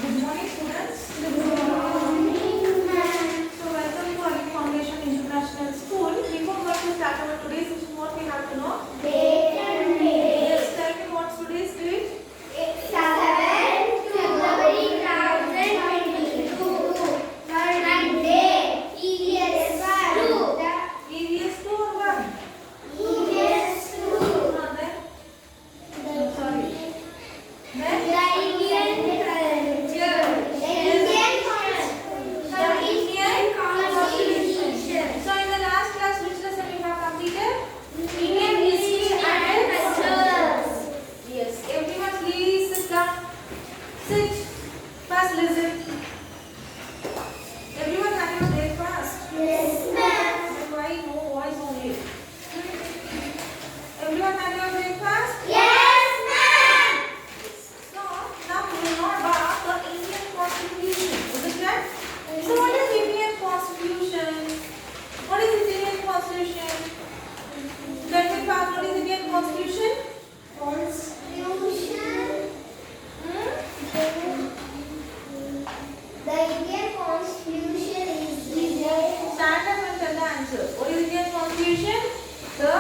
Good morning, students. Good morning, ma'am. So, welcome to Ali Foundation International School. Before going to start our today's session, what we have to know? Date and date. Yes, tell me what's today's date? 7 February 2022. Current day EVS 2. EVS 2 or 1? EVS 2. Then? Sorry. Then? The Indian culture. The Indian constitution. So, in the last class, which lesson we have completed? Indian history and cultures. Yes. Everyone, please sit down. Sit. First, listen. Everyone had your breakfast. Yes, ma'am. Why no voice only? Everyone had your breakfast? Yes, ma'am. So, now we will know about the Indian Constitution. Is it right? So, what is Indian Constitution? What is this Indian Constitution? Let me talk. What is Indian Constitution? Constitution. The Indian Constitution is the Stand up and tell the answer. What is Indian Constitution? The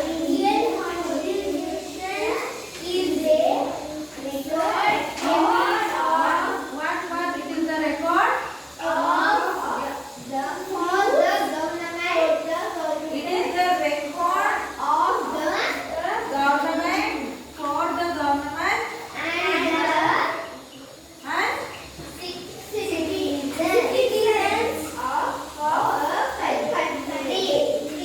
Indian Constitution is a record of what? It is the record. the for the government It is the record of the government for the government and and citizens of a country.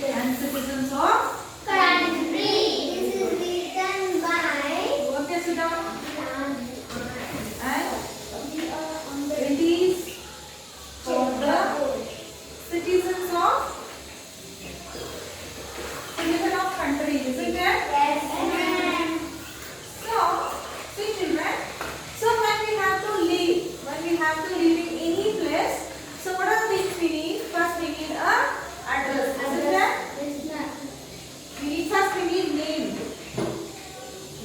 and citizens of. Country. This is written by Okay, sit down. And it is for the citizens of country. Isn't it? Yes, ma'am. So, see children, so when we have to live in any place, so what are the things we need? First we need a address, isn't it? First we need name,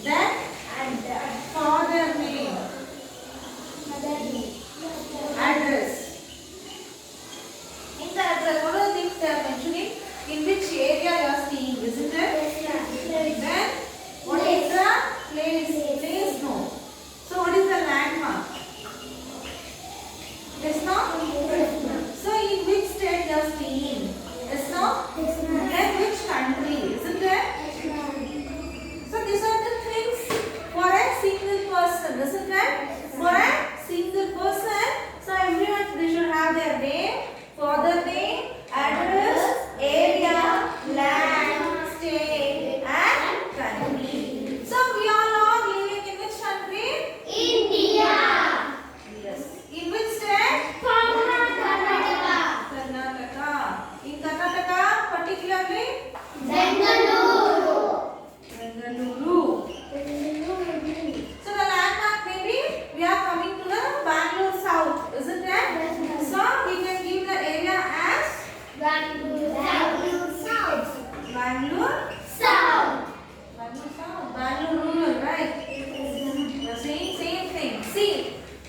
then father name, address. In the address, what are the things they are mentioning? In which area you are staying, isn't it? Then what is the place? Place no. So what is the landmark? Yes, no? So in which state you are staying? Yes, no? Then which country? Isn't it? So these are the things for a single person, isn't it? For a single person. So everyone they should have their name, father name, address, area, land, state, and country. So we are all living in which country? India. Yes. In which state? Karnataka. Karnataka. In Karnataka, particularly Bengaluru. Bengaluru. So the landmark maybe we are coming to the Bangalore South, isn't it? So we can give the area as Bangalore South. Bangalore. South. Bangalore South. Bangalore rural, right? The same thing. See,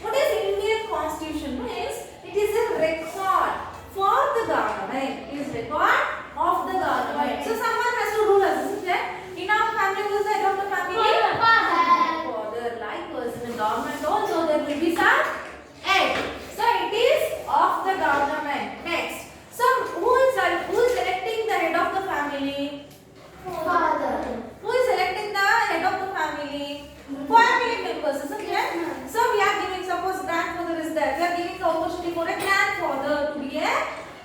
what is Indian Constitution means? It is a record for the government. It is record of the government. So someone has to rule us, isn't it? In our family, who is the head of the family? Father. Likewise, in the government also there will be some head. So it is of the government. Next. So who is electing the head of the family? Father. Who is electing the head of the family? Family members, isn't it? So we are giving, suppose grandfather is there, we are giving the opportunity for a grandfather to be a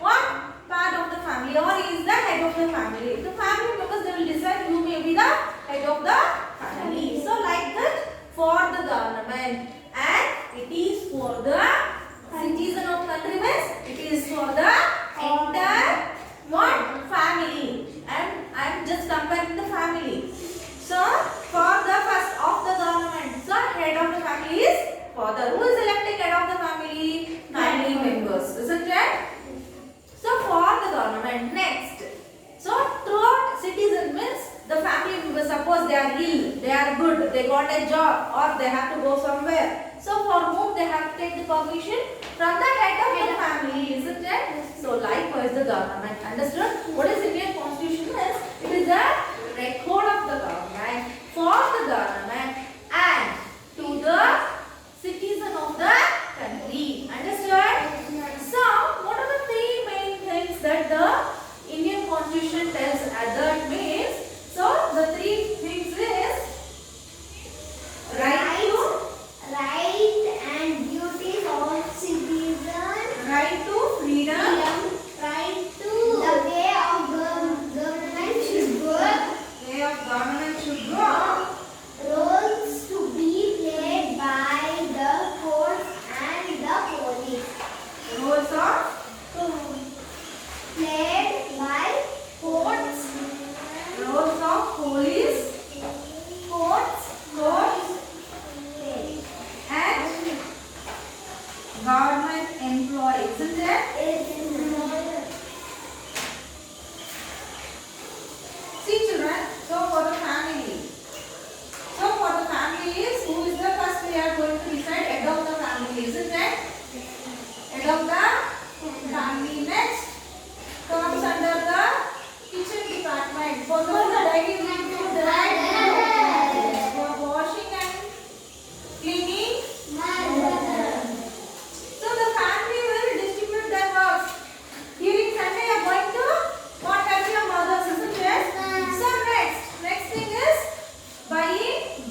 what part of the family, or he is the head of the family. The family members they will decide who may be the head of the family. So like that for the government, and it is for the citizen of country means it is for the entire what family, and I am just comparing the family. So for the first of the government, so head of the family is father. Who is electing head of the family? Family members, isn't it? So for the government, next. So throughout citizen means the family members, suppose they are ill, they are good, they got a job, or they have to go somewhere. So for whom they have to take the permission? From the head of the family, isn't it? So likewise the government. Understood? What is Indian Constitution is? It is a record of the government for the government and to the citizen of the country. Understood? So what are the three main things that the Indian Constitution tells that means? So the three things is right and duties of citizens. right to freedom, Right to the way of government should work. way of government should go, Roles to be played by the courts and the police. rules of Played by courts, police, courts, courts and government employees, isn't it? See children, so for the family. So for the family is who is the first we are going to decide head of the family, isn't it? Head of the family next comes under the kitchen department. For the daily food, right? For washing and cleaning. So the family will distribute their works. During Sunday you are going to what help your mothers, isn't it? So next thing is buying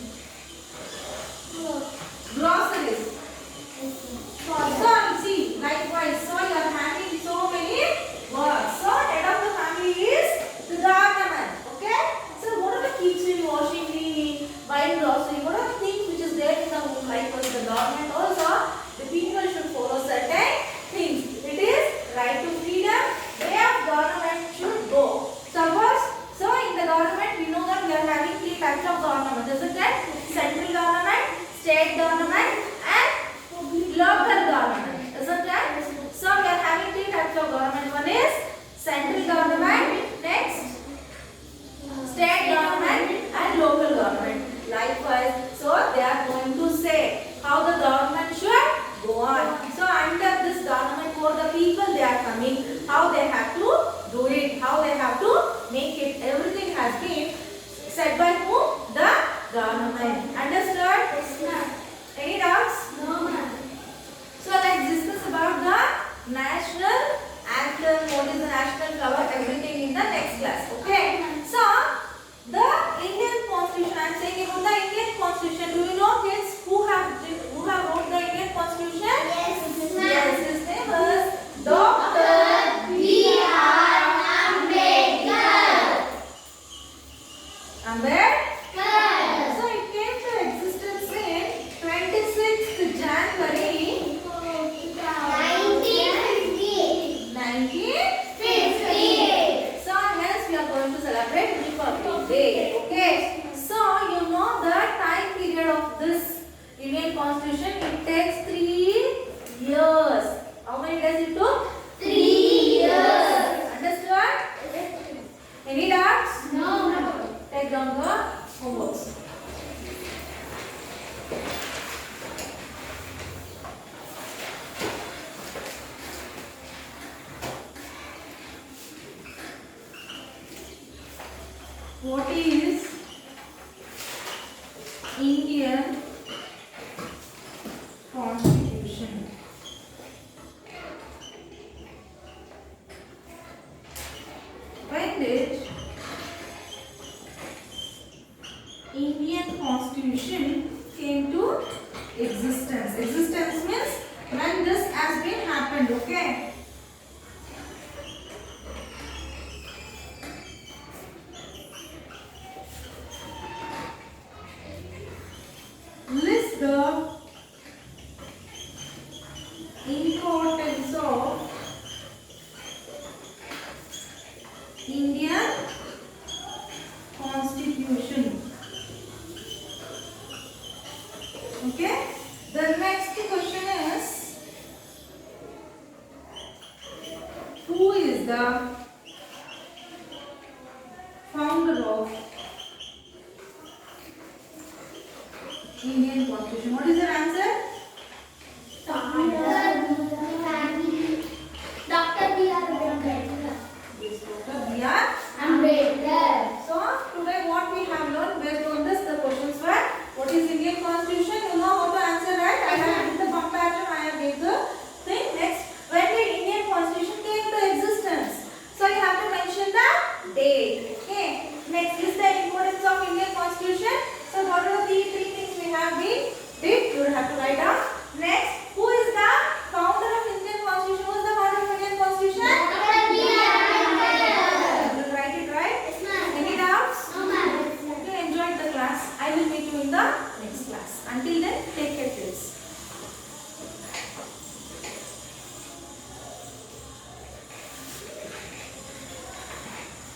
groceries. So see, likewise, so you are handling so many works. So head of the family is the government. Okay? So what are the kitchen, washing, cleaning, buying grocery? What are the things which is there in the home life of the government? Also, the people should follow certain things. It is right to freedom, way of government should go. Suppose, so in the government we know that we are having three types of government, isn't it? Central government, state government and local government, isn't it? So we are having three types of government. One is central government, next state government and local government. Likewise, so they are going to say how the government should go on. So under this government for the people they are coming, how they have to do it, how they have to make it. Everything has been said by whom? The government. Understood? Any doubts? No, ma'am. So let's discuss about the national anthem. What is the national flower? Everything in the next class. Okay. So the Indian Constitution. I am saying about the Indian Constitution. Do you know kids who have wrote the Indian Constitution? Yes, ma'am. Yes. His name was Dr. B.R. Ambedkar. So it came to existence in 26th January 1950. So hence we are going to celebrate Republic Day. Okay. So you know the time period of this Indian Constitution. It takes 3 years. How many days it took? 3 years. Understood? Any doubts? No. Take down the homeworks. What is Indian Constitution? When did Indian Constitution came to existence? Existence means when this has been happened, okay? List the importance of Indian Constitution. Okay. The next question is, who is the founder of Indian very important question. What is your answer? Dr. B.R. Ambedkar. Yes, Dr. B.R. Ambedkar.